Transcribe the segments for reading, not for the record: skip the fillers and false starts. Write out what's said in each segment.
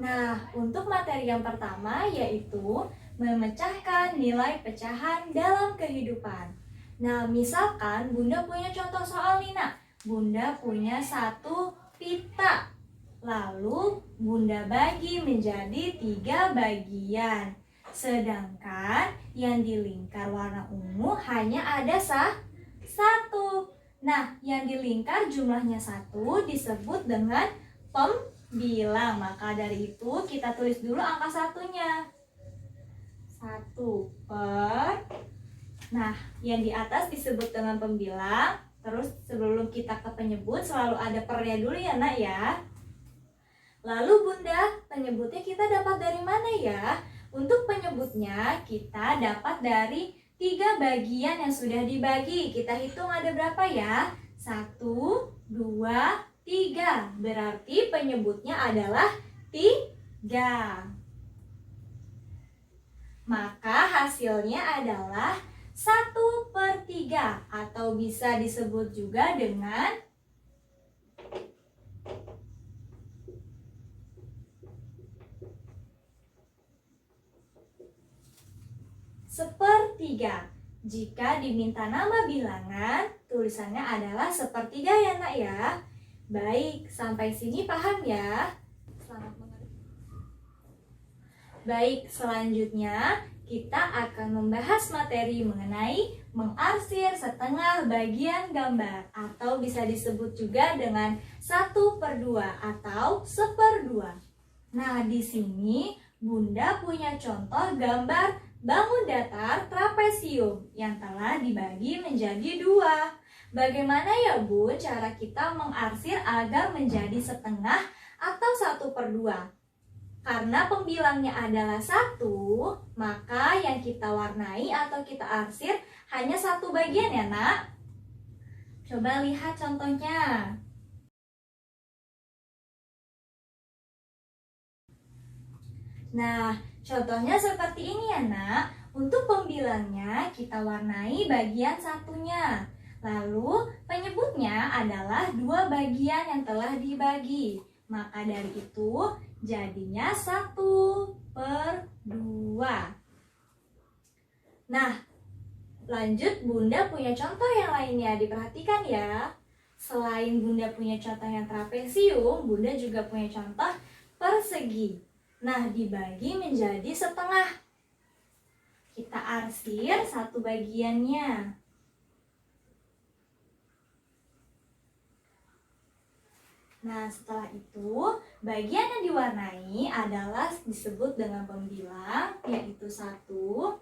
Nah, untuk materi yang pertama yaitu memecahkan nilai pecahan dalam kehidupan. Nah, misalkan Bunda punya contoh soal nih, Nak. Bunda punya satu pita. Lalu Bunda bagi menjadi 3 bagian. Sedangkan yang di lingkar warna ungu hanya ada satu. Nah, yang di lingkar jumlahnya 1 disebut dengan pembilang. Maka dari itu kita tulis dulu angka satunya. 1 per. Nah, yang di atas disebut dengan pembilang. Terus sebelum kita ke penyebut selalu ada pernya dulu ya, Nak ya. Lalu Bunda, penyebutnya kita dapat dari mana ya? Untuk penyebutnya kita dapat dari 3 bagian yang sudah dibagi. Kita hitung ada berapa ya? 1, 2, 3. Berarti penyebutnya adalah 3. Maka hasilnya adalah 1/3 atau bisa disebut juga dengan 1/3. Jika diminta nama bilangan, tulisannya adalah 1/3 ya, Nak ya. Baik, sampai sini paham ya? Selamat mengerti. Baik, selanjutnya kita akan membahas materi mengenai mengarsir setengah bagian gambar atau bisa disebut juga dengan 1/2 atau 1/2. Nah, di sini Bunda punya contoh gambar bangun datar trapesium yang telah dibagi menjadi 2. Bagaimana ya Bu cara kita mengarsir agar menjadi setengah atau 1/2? Karena pembilangnya adalah 1, maka yang kita warnai atau kita arsir hanya 1 bagian ya, Nak. Coba lihat contohnya. Nah, contohnya seperti ini ya, Nak. Untuk pembilangnya kita warnai bagian satunya. Lalu penyebutnya adalah 2 bagian yang telah dibagi. Maka dari itu jadinya 1/2. Nah, lanjut Bunda punya contoh yang lainnya. Diperhatikan ya. Selain Bunda punya contoh yang trapesium, Bunda juga punya contoh persegi. Nah, dibagi menjadi setengah. Kita arsir 1 bagiannya. Nah, setelah itu, bagian yang diwarnai adalah disebut dengan pembilang, yaitu 1.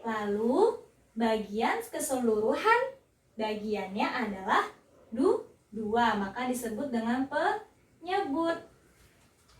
Lalu, bagian keseluruhan bagiannya adalah 2, maka disebut dengan penyebut.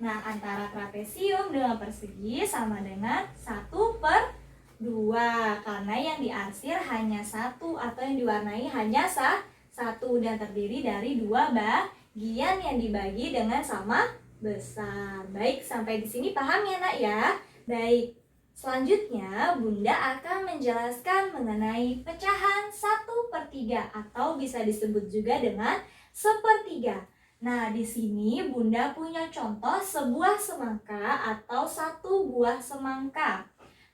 Nah, antara trapesium dengan persegi sama dengan 1/2 karena yang diarsir hanya 1 atau yang diwarnai hanya 1 dan terdiri dari 2 bagian yang dibagi dengan sama besar. Baik, sampai di sini paham ya, Nak ya? Baik, selanjutnya Bunda akan menjelaskan mengenai pecahan 1/3 atau bisa disebut juga dengan 1/3. Nah, di sini Bunda punya contoh sebuah semangka atau 1 buah semangka.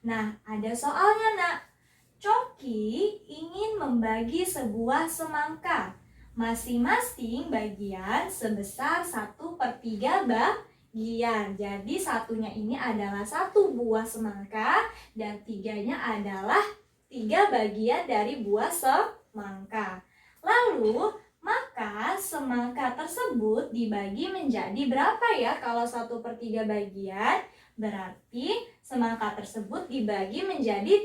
Nah, ada soalnya, Nak. Coki ingin membagi sebuah semangka. Masing-masing bagian sebesar 1/3 bagian. Jadi satunya ini adalah 1 buah semangka dan 3-nya adalah 3 bagian dari buah semangka. Lalu maka semangka tersebut dibagi menjadi berapa ya kalau 1/3 bagian? Berarti semangka tersebut dibagi menjadi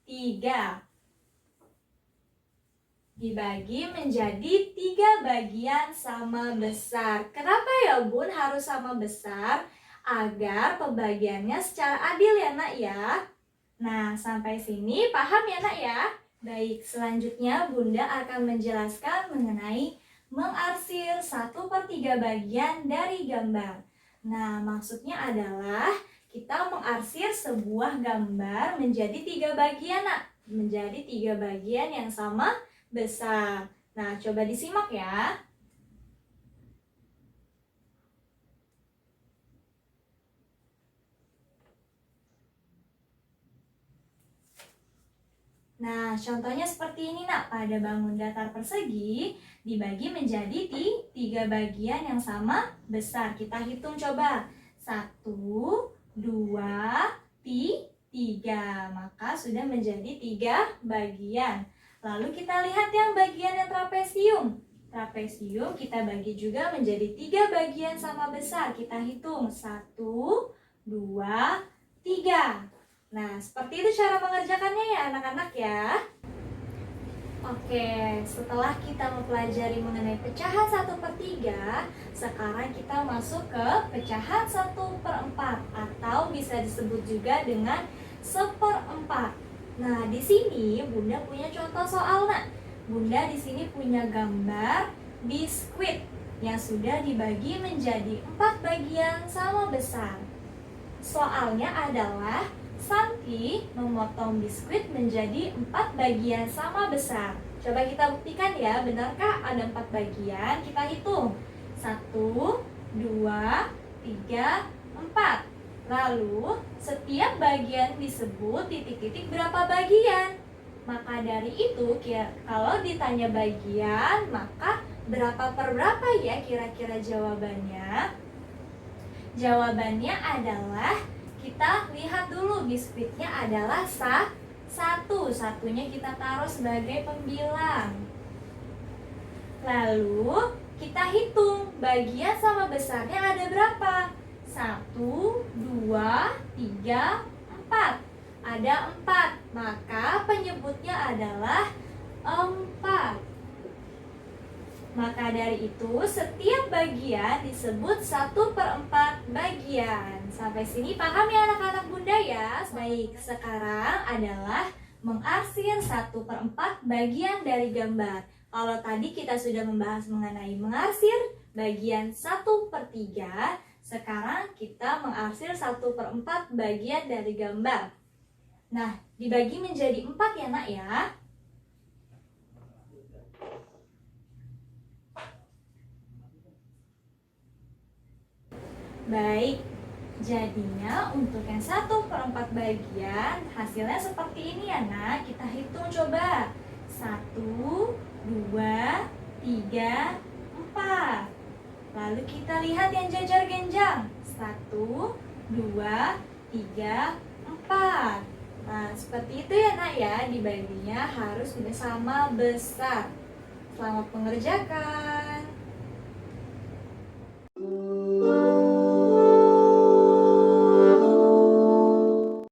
3. Dibagi menjadi 3 bagian sama besar. Kenapa ya Bun harus sama besar? Agar pembagiannya secara adil ya, Nak ya. Nah, sampai sini paham ya, Nak ya? Baik, selanjutnya Bunda akan menjelaskan mengenai mengarsir 1/3 bagian dari gambar. Nah, maksudnya adalah kita mengarsir sebuah gambar menjadi 3 bagian, Nak. Menjadi 3 bagian yang sama besar. Nah, coba disimak ya. Nah, contohnya seperti ini nak, pada bangun datar persegi dibagi menjadi 3 bagian yang sama besar. Kita hitung coba. 1, 2, 3. Maka sudah menjadi 3 bagian. Lalu kita lihat yang bagian yang trapesium. Trapesium kita bagi juga menjadi 3 bagian sama besar. Kita hitung 1, 2, 3. Nah, seperti itu cara mengerjakannya ya anak-anak ya. Oke, setelah kita mempelajari mengenai pecahan 1/3, sekarang kita masuk ke pecahan 1/4 atau bisa disebut juga dengan 1/4. Nah, di sini Bunda punya contoh soal nak. Bunda di sini punya gambar biskuit yang sudah dibagi menjadi 4 bagian sama besar. Soalnya adalah Santi memotong biskuit menjadi 4 bagian sama besar. Coba kita buktikan ya, benarkah ada 4 bagian? Kita hitung. 1, 2, 3, 4. Lalu, setiap bagian disebut titik-titik berapa bagian. Maka dari itu, kalau ditanya bagian, maka berapa per berapa ya kira-kira jawabannya? Jawabannya adalah, kita lihat dulu biskuitnya adalah satunya kita taruh sebagai pembilang. Lalu kita hitung bagian sama besarnya ada berapa? 1, 2, 3, 4. Ada 4, maka penyebutnya adalah 4. Maka dari itu, setiap bagian disebut 1/4 bagian. Sampai sini paham ya anak-anak Bunda ya? Baik, sekarang adalah mengarsir 1/4 bagian dari gambar. Kalau tadi kita sudah membahas mengenai mengarsir bagian 1/3, sekarang kita mengarsir 1/4 bagian dari gambar. Nah, dibagi menjadi 4 ya nak ya. Baik, jadinya untuk yang 1/4 bagian hasilnya seperti ini ya nak. Kita hitung coba. 1, 2, 3, 4. Lalu kita lihat yang jajar genjang. 1, 2, 3, 4. Nah, seperti itu ya nak ya. Dibaginya harus sama besar. Selamat mengerjakan.